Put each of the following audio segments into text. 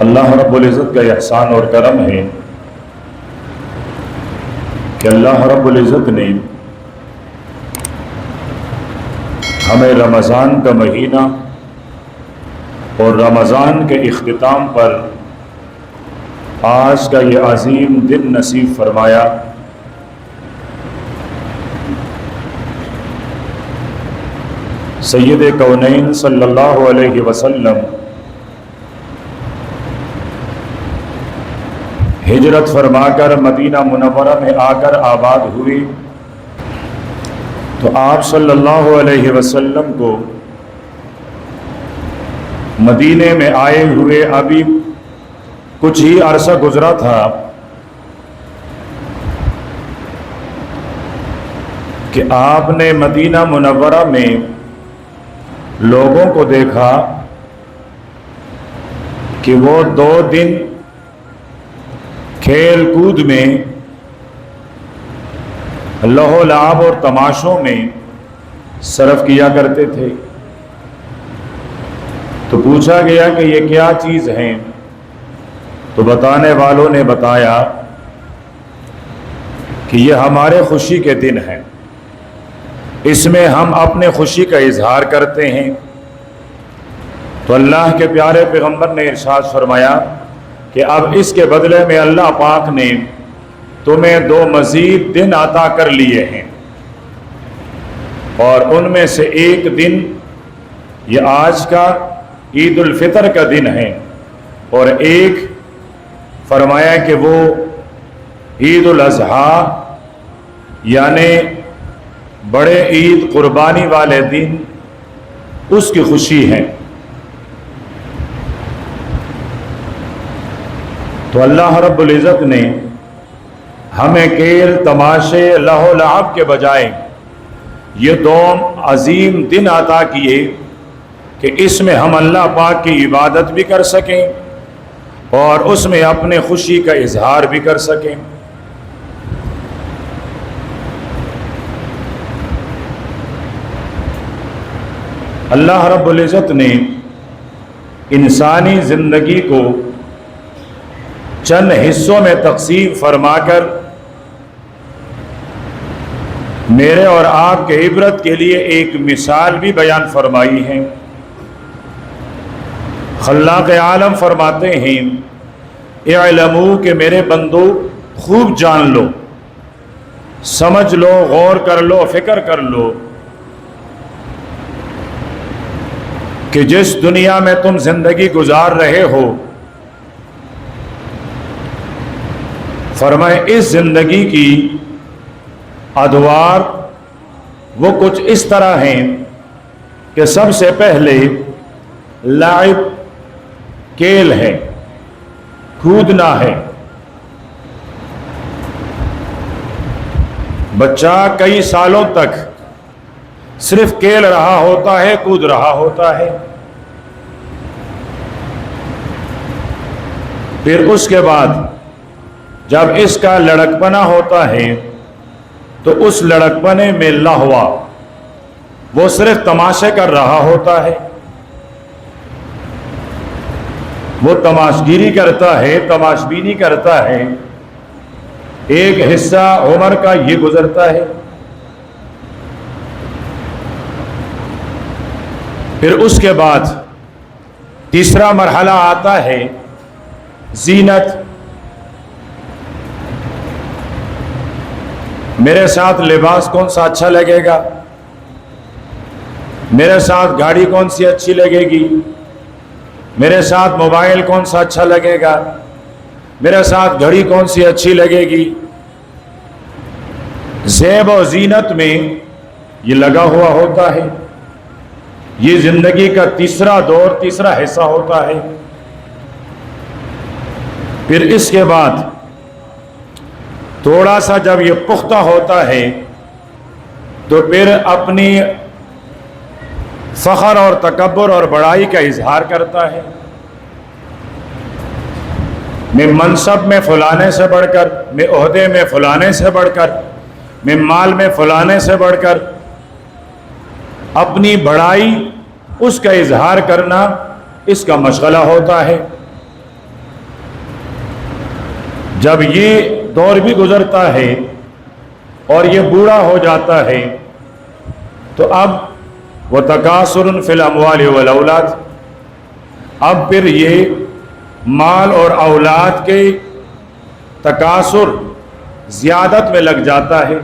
اللہ رب العزت کا احسان اور کرم ہے کہ اللہ رب العزت نے ہمیں رمضان کا مہینہ اور رمضان کے اختتام پر آج کا یہ عظیم دن نصیب فرمایا۔ سید کونین صلی اللہ علیہ وسلم ہجرت فرما کر مدینہ منورہ میں آ کر آباد ہوئے تو آپ صلی اللہ علیہ وسلم کو مدینے میں آئے ہوئے ابھی کچھ ہی عرصہ گزرا تھا کہ آپ نے مدینہ منورہ میں لوگوں کو دیکھا کہ وہ 2 دن کھیل کود میں لہو لعب اور تماشوں میں صرف کیا کرتے تھے۔ تو پوچھا گیا کہ یہ کیا چیز ہیں؟ تو بتانے والوں نے بتایا کہ یہ ہمارے خوشی کے دن ہیں، اس میں ہم اپنے خوشی کا اظہار کرتے ہیں۔ تو اللہ کے پیارے پیغمبر نے ارشاد فرمایا کہ اب اس کے بدلے میں اللہ پاک نے تمہیں 2 مزید دن عطا کر لیے ہیں، اور ان میں سے ایک دن یہ آج کا عید الفطر کا دن ہے، اور ایک فرمایا کہ وہ عید الاضحیٰ یعنی بڑے عید قربانی والے دن اس کی خوشی ہے۔ تو اللہ رب العزت نے ہمیں کھیل تماشے لہو لعب کے بجائے یہ 2 عظیم دن عطا کیے کہ اس میں ہم اللہ پاک کی عبادت بھی کر سکیں اور اس میں اپنے خوشی کا اظہار بھی کر سکیں۔ اللہ رب العزت نے انسانی زندگی کو چند حصوں میں تقسیم فرما کر میرے اور آپ کے عبرت کے لیے ایک مثال بھی بیان فرمائی ہے۔ خلاق عالم فرماتے ہیں اعلموا کہ میرے بندو خوب جان لو، سمجھ لو، غور کر لو، فکر کر لو کہ جس دنیا میں تم زندگی گزار رہے ہو، فرمائے اس زندگی کی ادوار وہ کچھ اس طرح ہیں کہ سب سے پہلے لعب کھیل ہے، کودنا ہے۔ بچہ کئی سالوں تک صرف کھیل رہا ہوتا ہے، کود رہا ہوتا ہے، پھر اس کے بعد جب اس کا لڑکپنا ہوتا ہے تو اس لڑکپنے میں لہوا وہ صرف تماشے کر رہا ہوتا ہے، وہ تماشگیری کرتا ہے، تماش بینی کرتا ہے۔ ایک حصہ عمر کا یہ گزرتا ہے، پھر اس کے بعد تیسرا مرحلہ آتا ہے زینت۔ میرے ساتھ لباس کون سا اچھا لگے گا، میرے ساتھ گاڑی کون سی اچھی لگے گی، میرے ساتھ موبائل کون سا اچھا لگے گا، میرے ساتھ گھڑی کون سی اچھی لگے گی۔ زیب و زینت میں یہ لگا ہوا ہوتا ہے، یہ زندگی کا تیسرا دور، تیسرا حصہ ہوتا ہے۔ پھر اس کے بعد تھوڑا سا جب یہ پختہ ہوتا ہے تو پھر اپنی فخر اور تکبر اور بڑائی کا اظہار کرتا ہے۔ میں منصب میں فلانے سے بڑھ کر، میں عہدے میں فلانے سے بڑھ کر، میں مال میں فلانے سے بڑھ کر، اپنی بڑائی اس کا اظہار کرنا اس کا مشغلہ ہوتا ہے۔ جب یہ دور بھی گزرتا ہے اور یہ بوڑھا ہو جاتا ہے تو اب وہ تکاثر فی الاموال والاولاد، اب پھر یہ مال اور اولاد کے تکاثر زیادت میں لگ جاتا ہے.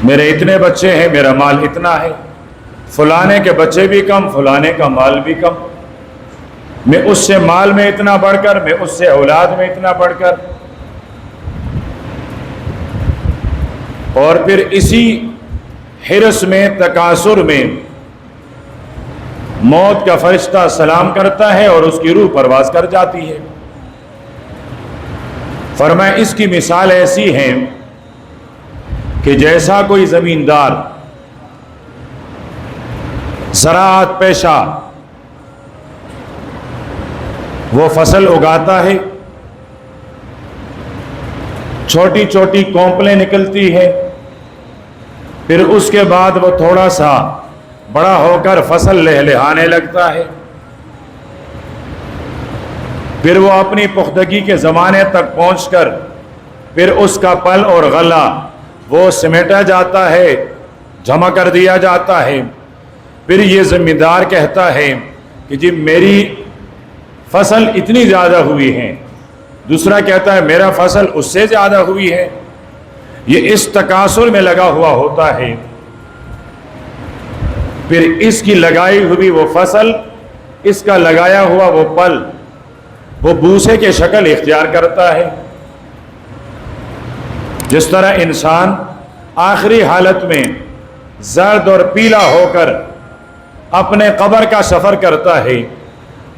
میرے اتنے بچے ہیں، میرا مال اتنا ہے، فلانے کے بچے بھی کم، فلانے کا مال بھی کم، میں اس سے مال میں اتنا بڑھ کر، میں اس سے اولاد میں اتنا بڑھ کر. اور پھر اسی حرص میں، تکاثر میں موت کا فرشتہ سلام کرتا ہے اور اس کی روح پرواز کر جاتی ہے. فرمایا اس کی مثال ایسی ہے کہ جیسا کوئی زمیندار زراعت پیشہ وہ فصل اگاتا ہے، چھوٹی چھوٹی کونپلیں نکلتی ہے، پھر اس کے بعد وہ تھوڑا سا بڑا ہو کر فصل لہلہانے لگتا ہے، پھر وہ اپنی پختگی کے زمانے تک پہنچ کر پھر اس کا پل اور غلہ وہ سمیٹا جاتا ہے، جمع کر دیا جاتا ہے. پھر یہ زمیندار کہتا ہے کہ جی میری فصل اتنی زیادہ ہوئی ہے، دوسرا کہتا ہے میرا فصل اس سے زیادہ ہوئی ہے. یہ اس تکاثر میں لگا ہوا ہوتا ہے. پھر اس کی لگائی ہوئی وہ فصل، اس کا لگایا ہوا وہ پل وہ بوسے کے شکل اختیار کرتا ہے. جس طرح انسان آخری حالت میں زرد اور پیلا ہو کر اپنے قبر کا سفر کرتا ہے،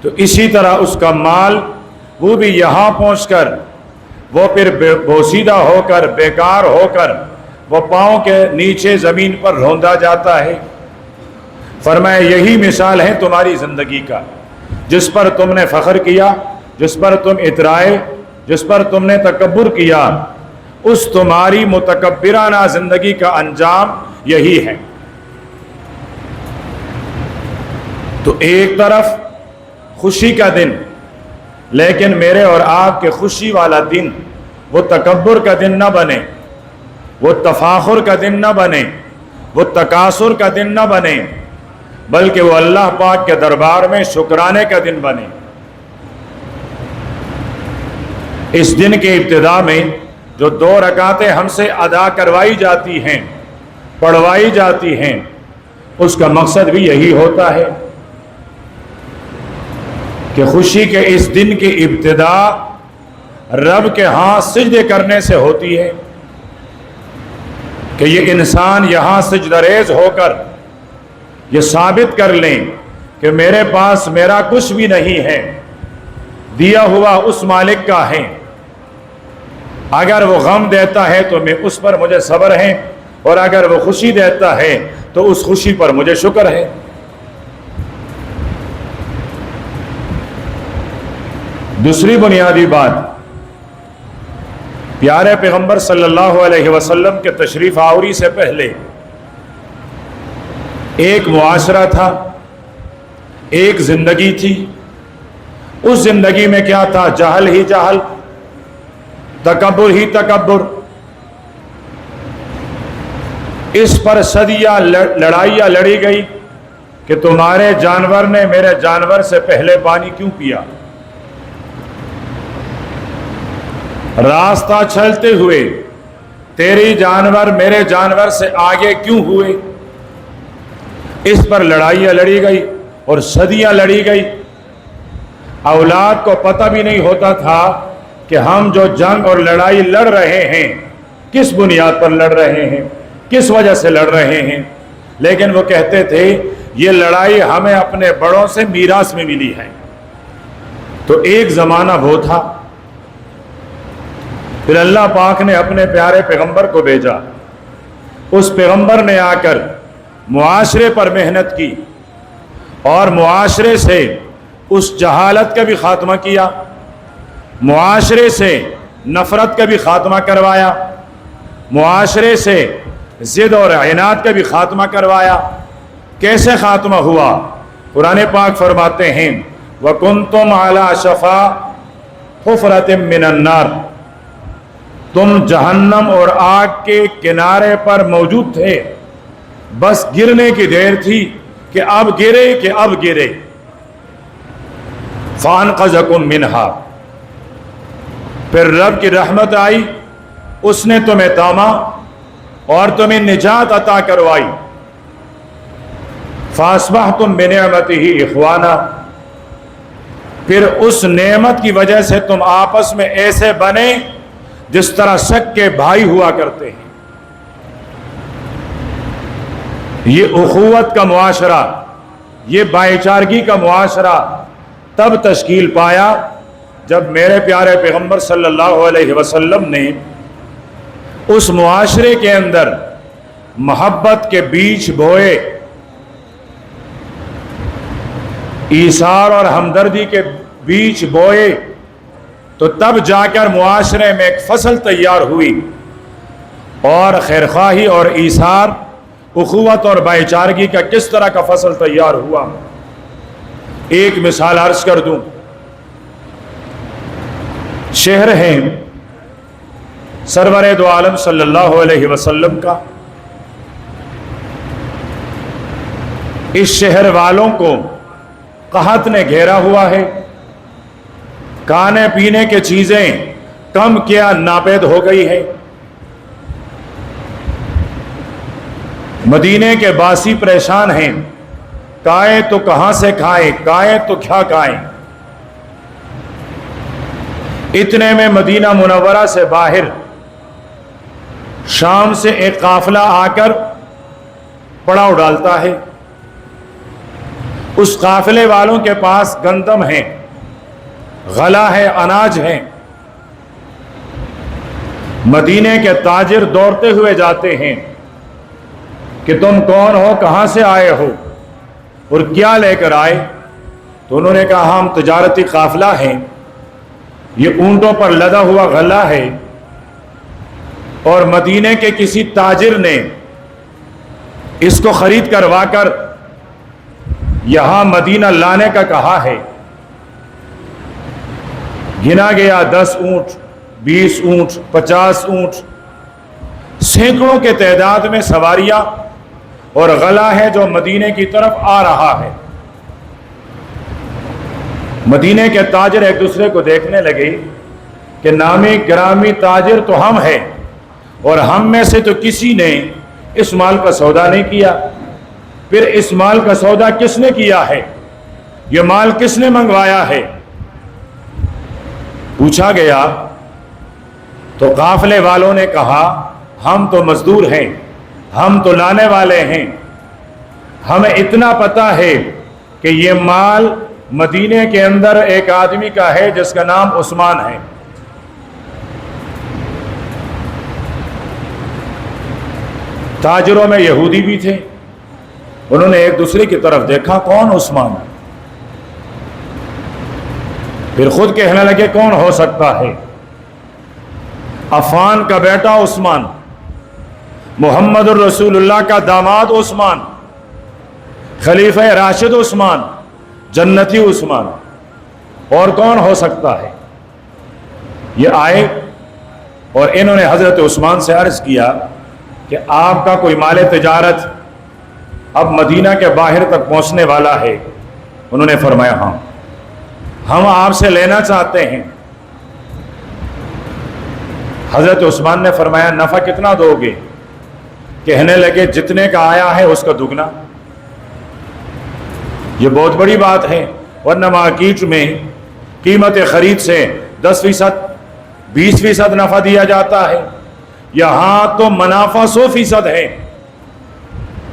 تو اسی طرح اس کا مال وہ بھی یہاں پہنچ کر وہ پھر بوسیدہ ہو کر، بیکار ہو کر وہ پاؤں کے نیچے زمین پر روندا جاتا ہے. فرمایا یہی مثال ہے تمہاری زندگی کا، جس پر تم نے فخر کیا، جس پر تم اترائے، جس پر تم نے تکبر کیا، اس تمہاری متکبرانہ زندگی کا انجام یہی ہے. تو ایک طرف خوشی کا دن، لیکن میرے اور آپ کے خوشی والا دن وہ تکبر کا دن نہ بنے، وہ تفاخر کا دن نہ بنے، وہ تکاثر کا دن نہ بنے، بلکہ وہ اللہ پاک کے دربار میں شکرانے کا دن بنے. اس دن کے ابتدا میں جو 2 رکعتیں ہم سے ادا کروائی جاتی ہیں، پڑھوائی جاتی ہیں، اس کا مقصد بھی یہی ہوتا ہے کہ خوشی کے اس دن کی ابتدا رب کے ہاں سجدے کرنے سے ہوتی ہے کہ یہ انسان یہاں سجدہ ریز ہو کر یہ ثابت کر لیں کہ میرے پاس میرا کچھ بھی نہیں ہے، دیا ہوا اس مالک کا ہے. اگر وہ غم دیتا ہے تو میں اس پر مجھے صبر ہے، اور اگر وہ خوشی دیتا ہے تو اس خوشی پر مجھے شکر ہے. دوسری بنیادی بات، پیارے پیغمبر صلی اللہ علیہ وسلم کے تشریف آوری سے پہلے ایک معاشرہ تھا، ایک زندگی تھی. اس زندگی میں کیا تھا؟ جہل ہی جہل، تکبر ہی تکبر. اس پر صدیاں لڑائیاں لڑی گئی کہ تمہارے جانور نے میرے جانور سے پہلے پانی کیوں پیا، راستہ چلتے ہوئے تیری جانور میرے جانور سے آگے کیوں ہوئے. اس پر لڑائیاں لڑی گئی اور صدیاں لڑی گئی. اولاد کو پتہ بھی نہیں ہوتا تھا کہ ہم جو جنگ اور لڑائی لڑ رہے ہیں کس بنیاد پر لڑ رہے ہیں، کس وجہ سے لڑ رہے ہیں. لیکن وہ کہتے تھے یہ لڑائی ہمیں اپنے بڑوں سے میراث میں ملی ہے. تو ایک زمانہ وہ تھا. پھر اللہ پاک نے اپنے پیارے پیغمبر کو بھیجا. اس پیغمبر نے آ کر معاشرے پر محنت کی اور معاشرے سے اس جہالت کا بھی خاتمہ کیا، معاشرے سے نفرت کا بھی خاتمہ کروایا، معاشرے سے ضد اور عناد کا بھی خاتمہ کروایا. کیسے خاتمہ ہوا؟ قرآن پاک فرماتے ہیں وَكُنْتُمْ عَلَى شَفَا حفرۃ من النار، تم جہنم اور آگ کے کنارے پر موجود تھے، بس گرنے کی دیر تھی کہ اب گرے فانقذکم منہا، پھر رب کی رحمت آئی، اس نے تمہیں تاما اور تمہیں نجات عطا کروائی، فاصبحتم بنعمتہ اخوانا، پھر اس نعمت کی وجہ سے تم آپس میں ایسے بنے جس طرح شک کے بھائی ہوا کرتے ہیں۔ یہ اخوت کا معاشرہ، یہ بھائی چارگی کا معاشرہ تب تشکیل پایا جب میرے پیارے پیغمبر صلی اللہ علیہ وسلم نے اس معاشرے کے اندر محبت کے بیج بوئے، ایثار اور ہمدردی کے بیج بوئے، تو تب جا کر معاشرے میں ایک فصل تیار ہوئی، اور خیرخواہی اور ایثار، اخوت اور بھائی چارگی کا کس طرح کا فصل تیار ہوا۔ ایک مثال عرض کر دوں، شہر ہے سرور دو عالم صلی اللہ علیہ وسلم کا، اس شہر والوں کو قحط نے گھیرا ہوا ہے، کھانے پینے کی چیزیں کم کیا ناپید ہو گئی ہے، مدینے کے باسی پریشان ہیں، کھائیں تو کہاں سے کھائیں، کھائیں تو کیا کھائیں۔ اتنے میں مدینہ منورہ سے باہر شام سے ایک قافلہ آ کر پڑاؤ ڈالتا ہے، اس قافلے والوں کے پاس گندم ہے، غلہ ہے، اناج ہے، مدینے کے تاجر دوڑتے ہوئے جاتے ہیں کہ تم کون ہو، کہاں سے آئے ہو اور کیا لے کر آئے؟ تو انہوں نے کہا ہم تجارتی قافلہ ہیں، یہ اونٹوں پر لدا ہوا غلہ ہے، اور مدینے کے کسی تاجر نے اس کو خرید کروا کر یہاں مدینہ لانے کا کہا ہے۔ گنا گیا 10 اونٹ، 20 اونٹ، 50 اونٹ، سینکڑوں کے تعداد میں سواریاں اور غلہ ہے جو مدینے کی طرف آ رہا ہے۔ مدینے کے تاجر ایک دوسرے کو دیکھنے لگے کہ نامی گرامی تاجر تو ہم ہیں، اور ہم میں سے تو کسی نے اس مال کا سودا نہیں کیا، پھر اس مال کا سودا کس نے کیا ہے، یہ مال کس نے منگوایا ہے؟ پوچھا گیا تو قافلے والوں نے کہا ہم تو مزدور ہیں، ہم تو لانے والے ہیں، ہمیں اتنا پتہ ہے کہ یہ مال مدینے کے اندر ایک آدمی کا ہے جس کا نام عثمان ہے۔ تاجروں میں یہودی بھی تھے، انہوں نے ایک دوسرے کی طرف دیکھا کون عثمان ہے، پھر خود کہنے لگے کون ہو سکتا ہے؟ عفان کا بیٹا عثمان، محمد الرسول اللہ کا داماد عثمان، خلیفہ راشد عثمان، جنتی عثمان، اور کون ہو سکتا ہے؟ یہ آئے اور انہوں نے حضرت عثمان سے عرض کیا کہ آپ کا کوئی مال تجارت اب مدینہ کے باہر تک پہنچنے والا ہے؟ انہوں نے فرمایا ہاں، ہم آپ سے لینا چاہتے ہیں۔ حضرت عثمان نے فرمایا نفع کتنا دو گے؟ کہنے لگے جتنے کا آیا ہے اس کا دگنا۔ یہ بہت بڑی بات ہے، ورنہ مارکیٹ میں قیمت خرید سے 10%، 20% نفع دیا جاتا ہے، یہاں تو منافع 100% ہے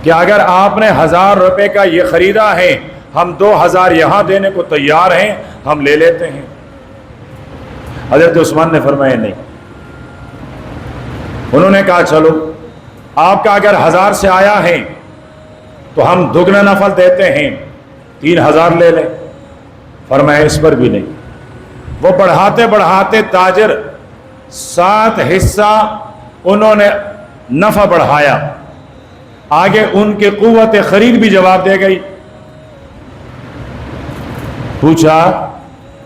کہ اگر آپ نے 1000 روپے کا یہ خریدا ہے، ہم 2000 یہاں دینے کو تیار ہیں، ہم لے لیتے ہیں۔ حضرت عثمان نے فرمایا نہیں۔ انہوں نے کہا چلو آپ کا اگر 1000 سے آیا ہے تو ہم دگنا نفع دیتے ہیں، 3000 لے لیں۔ فرمایا اس پر بھی نہیں۔ وہ بڑھاتے بڑھاتے تاجر 7 حصہ انہوں نے نفع بڑھایا، آگے ان کی قوت خرید بھی جواب دے گئی۔ پوچھا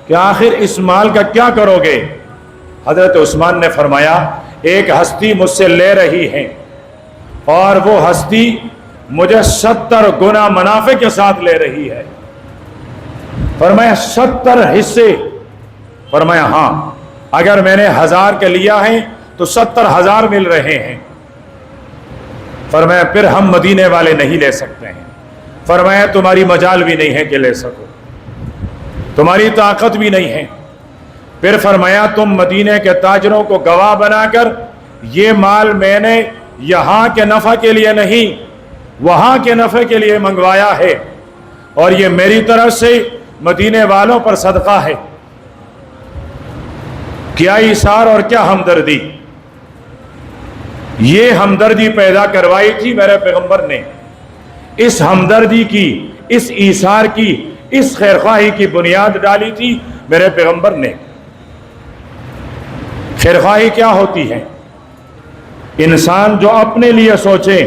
کہ آخر اس مال کا کیا کرو گے؟ حضرت عثمان نے فرمایا ایک ہستی مجھ سے لے رہی ہے اور وہ ہستی مجھے 70 گنا منافع کے ساتھ لے رہی ہے۔ فرمایا 70 حصے؟ فرمایا ہاں، اگر میں نے 1000 کے لیا ہے تو 70,000 مل رہے ہیں۔ فرمایا پھر ہم مدینے والے نہیں لے سکتے ہیں۔ فرمایا تمہاری مجال بھی نہیں ہے کہ لے سکو، تمہاری طاقت بھی نہیں ہے۔ پھر فرمایا تم مدینے کے تاجروں کو گواہ بنا کر یہ مال میں نے یہاں کے نفع کے لیے نہیں وہاں کے نفع کے لیے منگوایا ہے، اور یہ میری طرف سے مدینے والوں پر صدقہ ہے۔ کیا ایثار اور کیا ہمدردی! یہ ہمدردی پیدا کروائی تھی میرے پیغمبر نے۔ اس ہمدردی کی، اس ایثار کی، اس خیرخواہی کی بنیاد ڈالی تھی میرے پیغمبر نے۔ خیرخواہی کیا ہوتی ہے؟ انسان جو اپنے لیے سوچے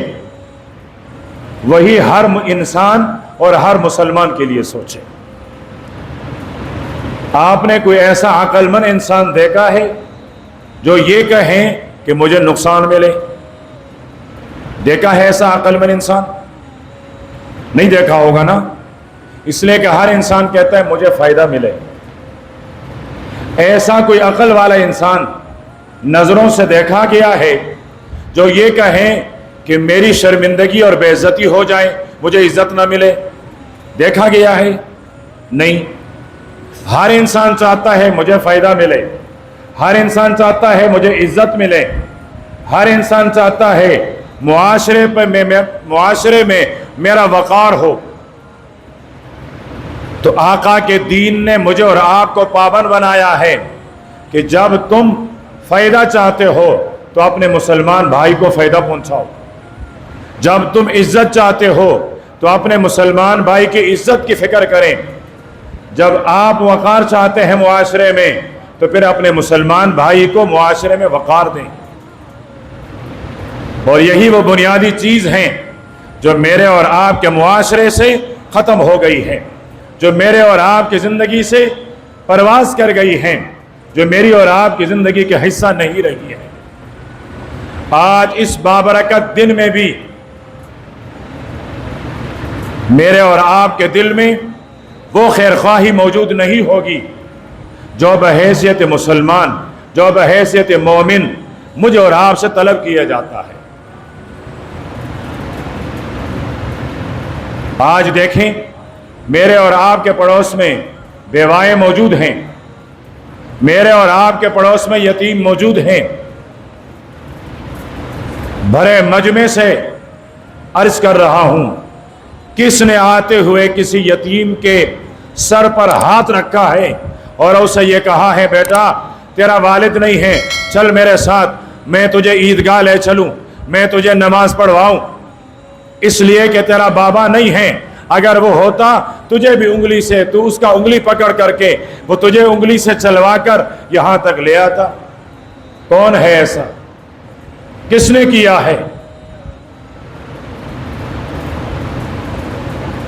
وہی ہر انسان اور ہر مسلمان کے لیے سوچے۔ آپ نے کوئی ایسا عقل مند انسان دیکھا ہے جو یہ کہیں کہ مجھے نقصان ملے؟ دیکھا ہے ایسا عقل مند انسان؟ نہیں دیکھا ہوگا نا، اس لیے کہ ہر انسان کہتا ہے مجھے فائدہ ملے۔ ایسا کوئی عقل والا انسان نظروں سے دیکھا گیا ہے جو یہ کہیں کہ میری شرمندگی اور بے عزتی ہو جائے، مجھے عزت نہ ملے؟ دیکھا گیا ہے؟ نہیں۔ ہر انسان چاہتا ہے مجھے فائدہ ملے، ہر انسان چاہتا ہے مجھے عزت ملے، ہر انسان چاہتا ہے معاشرے میں میرا وقار ہو۔ تو آقا کے دین نے مجھے اور آپ کو پابند بنایا ہے کہ جب تم فائدہ چاہتے ہو تو اپنے مسلمان بھائی کو فائدہ پہنچاؤ، جب تم عزت چاہتے ہو تو اپنے مسلمان بھائی کی عزت کی فکر کریں، جب آپ وقار چاہتے ہیں معاشرے میں تو پھر اپنے مسلمان بھائی کو معاشرے میں وقار دیں۔ اور یہی وہ بنیادی چیز ہیں جو میرے اور آپ کے معاشرے سے ختم ہو گئی ہے، جو میرے اور آپ کی زندگی سے پرواز کر گئی ہیں، جو میری اور آپ کی زندگی کا حصہ نہیں رہی ہے۔ آج اس بابرکت دن میں بھی میرے اور آپ کے دل میں وہ خیرخواہی موجود نہیں ہوگی جو بحیثیت مسلمان، جو بحیثیت مومن مجھے اور آپ سے طلب کیا جاتا ہے۔ آج دیکھیں میرے اور آپ کے پڑوس میں بیوائیں موجود ہیں، میرے اور آپ کے پڑوس میں یتیم موجود ہیں۔ بھرے مجمع سے عرض کر رہا ہوں، کس نے آتے ہوئے کسی یتیم کے سر پر ہاتھ رکھا ہے اور اسے یہ کہا ہے بیٹا تیرا والد نہیں ہے، چل میرے ساتھ، میں تجھے عیدگاہ لے چلوں، میں تجھے نماز پڑھواؤں، اس لیے کہ تیرا بابا نہیں ہے؟ اگر وہ ہوتا تجھے بھی انگلی سے، تو اس کا انگلی پکڑ کر کے وہ تجھے انگلی سے چلوا کر یہاں تک لے آتا۔ کون ہے ایسا؟ کس نے کیا ہے؟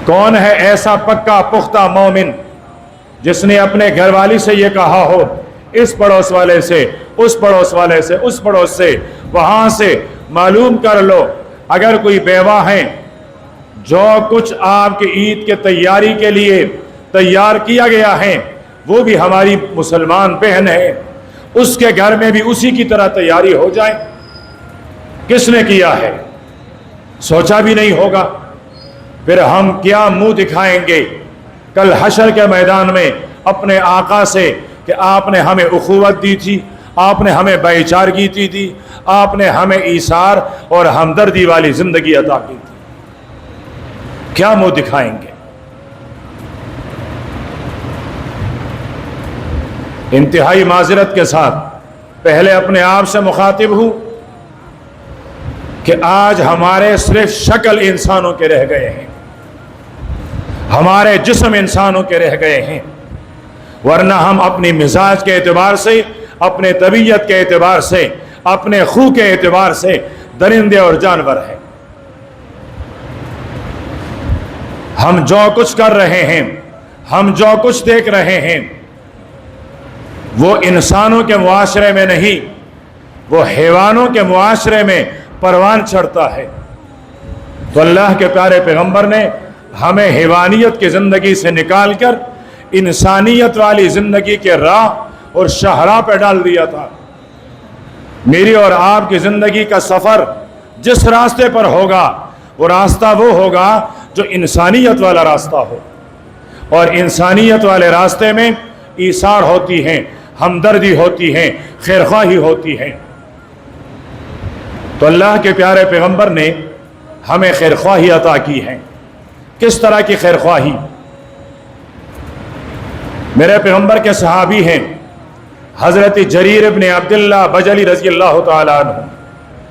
کون ہے ایسا پکا پختہ مومن جس نے اپنے گھر والی سے یہ کہا ہو، اس پڑوس والے سے، اس پڑوس والے سے، اس پڑوس سے، وہاں سے معلوم کر لو اگر کوئی بیوہ ہیں جو کچھ آپ کی عید کے تیاری کے لیے تیار کیا گیا ہے وہ بھی ہماری مسلمان بہن ہے، اس کے گھر میں بھی اسی کی طرح تیاری ہو جائے۔ کس نے کیا ہے؟ سوچا بھی نہیں ہوگا۔ پھر ہم کیا منہ دکھائیں گے کل حشر کے میدان میں اپنے آقا سے کہ آپ نے ہمیں اخوت دی تھی، آپ نے ہمیں بھائی چارگی دی تھی، آپ نے ہمیں ایثار اور ہمدردی والی زندگی عطا کی تھی۔ کیا منہ دکھائیں گے؟ انتہائی معذرت کے ساتھ پہلے اپنے آپ سے مخاطب ہوں کہ آج ہمارے صرف شکل انسانوں کے رہ گئے ہیں، ہمارے جسم انسانوں کے رہ گئے ہیں، ورنہ ہم اپنی مزاج کے اعتبار سے، اپنے طبیعت کے اعتبار سے، اپنے خو کے اعتبار سے درندے اور جانور ہیں۔ ہم جو کچھ کر رہے ہیں، ہم جو کچھ دیکھ رہے ہیں، وہ انسانوں کے معاشرے میں نہیں، وہ حیوانوں کے معاشرے میں پروان چڑھتا ہے۔ تو اللہ کے پیارے پیغمبر نے ہمیں حیوانیت کی زندگی سے نکال کر انسانیت والی زندگی کے راہ اور شاہراہ پہ ڈال دیا تھا۔ میری اور آپ کی زندگی کا سفر جس راستے پر ہوگا وہ راستہ وہ ہوگا جو انسانیت والا راستہ ہو، اور انسانیت والے راستے میں ایثار ہوتی ہیں، ہمدردی ہوتی ہے، خیرخواہی ہوتی ہے۔ تو اللہ کے پیارے پیغمبر نے ہمیں خیرخواہی عطا کی ہے۔ کس طرح کی خیرخواہی؟ میرے پیغمبر کے صحابی ہیں حضرت جریر ابن عبداللہ بجلی رضی اللہ تعالیٰ عنہ،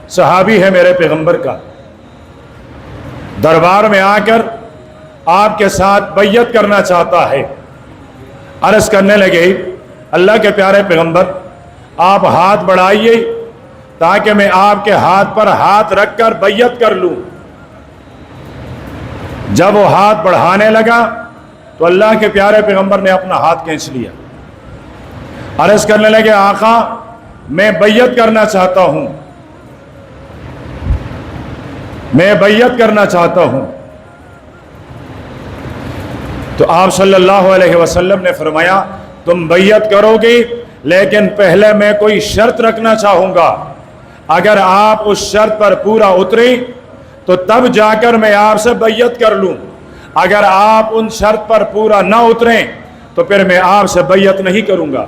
صحابی ہے میرے پیغمبر کا، دربار میں آ کر آپ کے ساتھ بیعت کرنا چاہتا ہے۔ عرض کرنے لگے اللہ کے پیارے پیغمبر آپ ہاتھ بڑھائیے تاکہ میں آپ کے ہاتھ پر ہاتھ رکھ کر بیعت کر لوں۔ جب وہ ہاتھ بڑھانے لگا تو اللہ کے پیارے پیغمبر نے اپنا ہاتھ کھینچ لیا۔ عرض کرنے لگے آقا میں بیعت کرنا چاہتا ہوں، میں بیعت کرنا چاہتا ہوں۔ تو آپ صلی اللہ علیہ وسلم نے فرمایا تم بیعت کرو گے لیکن پہلے میں کوئی شرط رکھنا چاہوں گا، اگر آپ اس شرط پر پورا اتریں تو تب جا کر میں آپ سے بیعت کر لوں، اگر آپ ان شرط پر پورا نہ اتریں تو پھر میں آپ سے بیعت نہیں کروں گا۔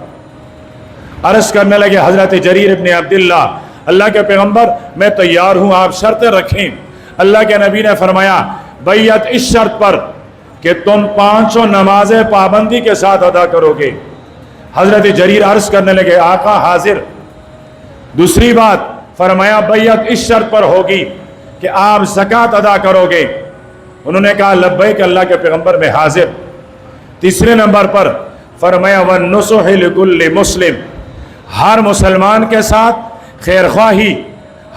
عرض کرنے لگے حضرت جریر ابن عبداللہ اللہ کے پیغمبر میں تیار ہوں، آپ شرطیں رکھیں۔ اللہ کے نبی نے فرمایا بیعت اس شرط پر کہ تم 5 نمازیں پابندی کے ساتھ ادا کرو گے۔ حضرت جریر عرض کرنے لگے آقا حاضر۔ دوسری بات فرمایا بیعت اس شرط پر ہوگی کہ آپ زکوٰۃ ادا کرو گے۔ انہوں نے کہا لبیک اللہ کے پیغمبر میں حاضر۔ تیسرے نمبر پر فرمایا وَالنُّصُحِ لِكُلِّ مُسْلِمٍ، ہر مسلمان کے ساتھ خیرخواہی،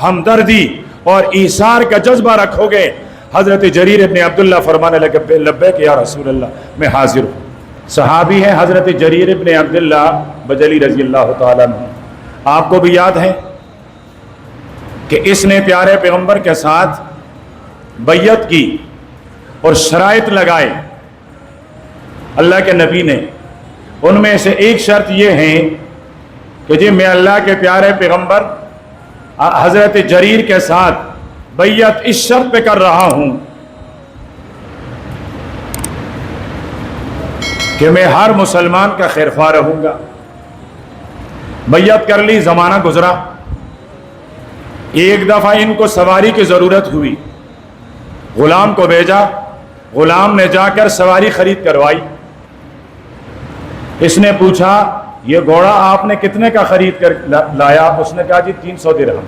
ہمدردی اور ایثار کا جذبہ رکھو گے۔ حضرت جریر ابن عبداللہ فرمانے لگے لبیک یا رسول اللہ میں حاضر ہوں۔ صحابی ہیں حضرت جریر ابن عبداللہ بجلی رضی اللہ تعالیٰ عنہ۔ آپ کو بھی یاد ہے کہ اس نے پیارے پیغمبر کے ساتھ بیعت کی اور شرائط لگائے اللہ کے نبی نے۔ ان میں سے ایک شرط یہ ہے کہ جی میں اللہ کے پیارے پیغمبر حضرت جریر کے ساتھ بیعت اس شرط پہ کر رہا ہوں کہ میں ہر مسلمان کا خیرخواہ رہوں گا۔ بیعت کر لی، زمانہ گزرا، ایک دفعہ ان کو سواری کی ضرورت ہوئی، غلام کو بھیجا، غلام نے جا کر سواری خرید کروائی۔ اس نے پوچھا یہ گھوڑا آپ نے کتنے کا خرید کر لایا؟ اس نے کہا جی 300 درہم۔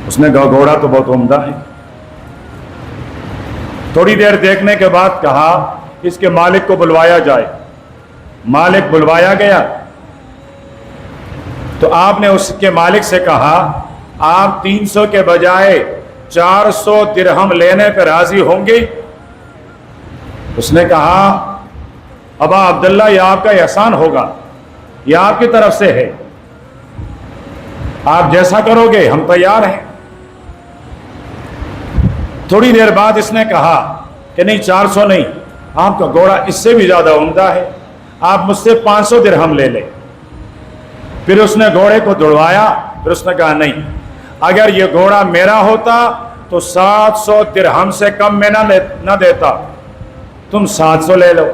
اس نے کہا گھوڑا تو بہت عمدہ ہے۔ تھوڑی دیر دیکھنے کے بعد کہا اس کے مالک کو بلوایا جائے۔ مالک بلوایا گیا تو آپ نے اس کے مالک سے کہا آپ 300 کے بجائے 400 درہم لینے پہ راضی ہوں گے؟ اس نے کہا ابا عبداللہ یہ آپ کا احسان ہوگا، یہ آپ کی طرف سے ہے، آپ جیسا کرو گے ہم تیار ہیں۔ تھوڑی دیر بعد اس نے کہا کہ نہیں 400 نہیں، آپ کا گھوڑا اس سے بھی زیادہ عمدہ ہے، آپ مجھ سے 500 درہم لے لیں۔ پھر اس نے گھوڑے کو دوڑوایا، پھر اس نے کہا نہیں، اگر یہ گھوڑا میرا ہوتا تو 700 درہم سے کم میں نہ دیتا، تم 700 لے لو۔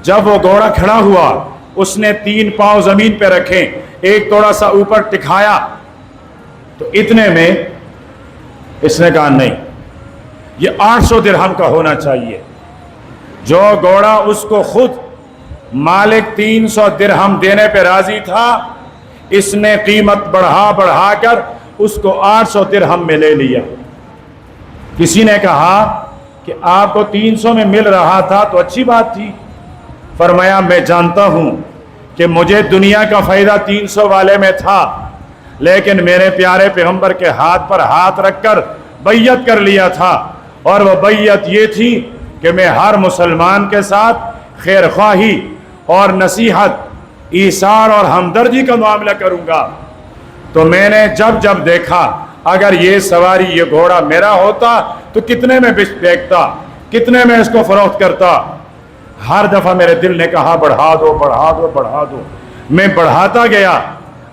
جب وہ گھوڑا کھڑا ہوا اس نے 3 پاؤں زمین پہ رکھے، ایک تھوڑا سا اوپر ٹکھایا تو اتنے میں اس نے کہا نہیں یہ 800 درہم کا ہونا چاہیے۔ جو گھوڑا اس کو خود مالک 300 درہم دینے پہ راضی تھا، اس نے قیمت بڑھا کر اس کو 800 درہم میں لے لیا۔ کسی نے کہا کہ آپ کو 300 میں مل رہا تھا تو اچھی بات تھی۔ فرمایا میں جانتا ہوں کہ مجھے دنیا کا فائدہ 300 والے میں تھا، لیکن میرے پیارے پیغمبر کے ہاتھ پر ہاتھ رکھ کر بیعت کر لیا تھا، اور وہ بیعت یہ تھی کہ میں ہر مسلمان کے ساتھ خیر خواہی اور نصیحت، ایثار اور ہمدردی کا معاملہ کروں گا۔ تو میں نے جب جب دیکھا اگر یہ سواری یہ گھوڑا میرا ہوتا تو کتنے میں بیچتا، کتنے میں اس کو فروخت کرتا۔ ہر دفعہ میرے دل نے کہا بڑھا دو بڑھا دو بڑھا دو، میں بڑھاتا گیا۔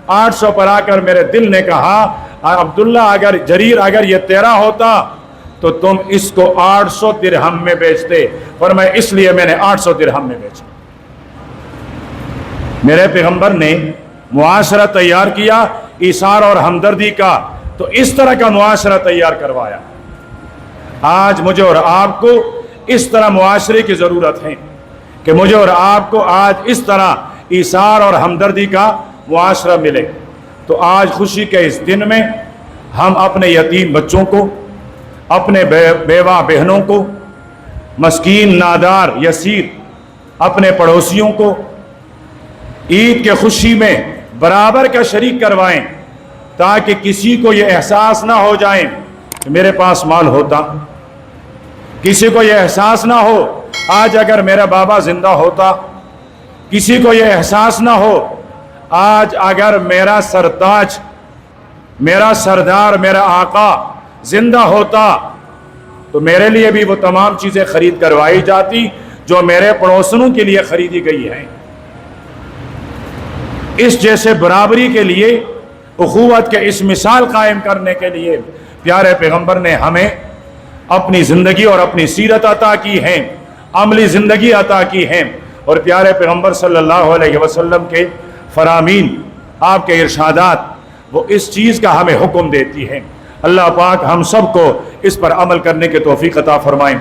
800 پر آ کر میرے دل نے کہا عبداللہ اگر جریر اگر یہ تیرا ہوتا تو تم اس کو 800 درہم میں بیچتے، پر میں اس لیے میں نے 800 درہم میں بیچا۔ میرے پیغمبر نے معاشرہ تیار کیا ایثار اور ہمدردی کا، تو اس طرح کا معاشرہ تیار کروایا۔ آج مجھے اور آپ کو اس طرح معاشرے کی ضرورت ہے کہ مجھے اور آپ کو آج اس طرح ایثار اور ہمدردی کا معاشرہ ملے۔ تو آج خوشی کے اس دن میں ہم اپنے یتیم بچوں کو، اپنے بیوہ بہنوں کو، مسکین نادار یسیر اپنے پڑوسیوں کو عید کے خوشی میں برابر کا شریک کروائیں، تاکہ کسی کو یہ احساس نہ ہو جائے کہ میرے پاس مال ہوتا، کسی کو یہ احساس نہ ہو آج اگر میرا بابا زندہ ہوتا، کسی کو یہ احساس نہ ہو آج اگر میرا سرتاج، میرا سردار، میرا آقا زندہ ہوتا تو میرے لیے بھی وہ تمام چیزیں خرید کروائی جاتی جو میرے پڑوسنوں کے لیے خریدی گئی ہیں۔ اس جیسے برابری کے لیے، اخوت کے اس مثال قائم کرنے کے لیے پیارے پیغمبر نے ہمیں اپنی زندگی اور اپنی سیرت عطا کی ہے، عملی زندگی عطا کی ہے۔ اور پیارے پیغمبر صلی اللہ علیہ وسلم کے فرامین، آپ کے ارشادات، وہ اس چیز کا ہمیں حکم دیتی ہیں۔ اللہ پاک ہم سب کو اس پر عمل کرنے کے توفیق عطا فرمائیں۔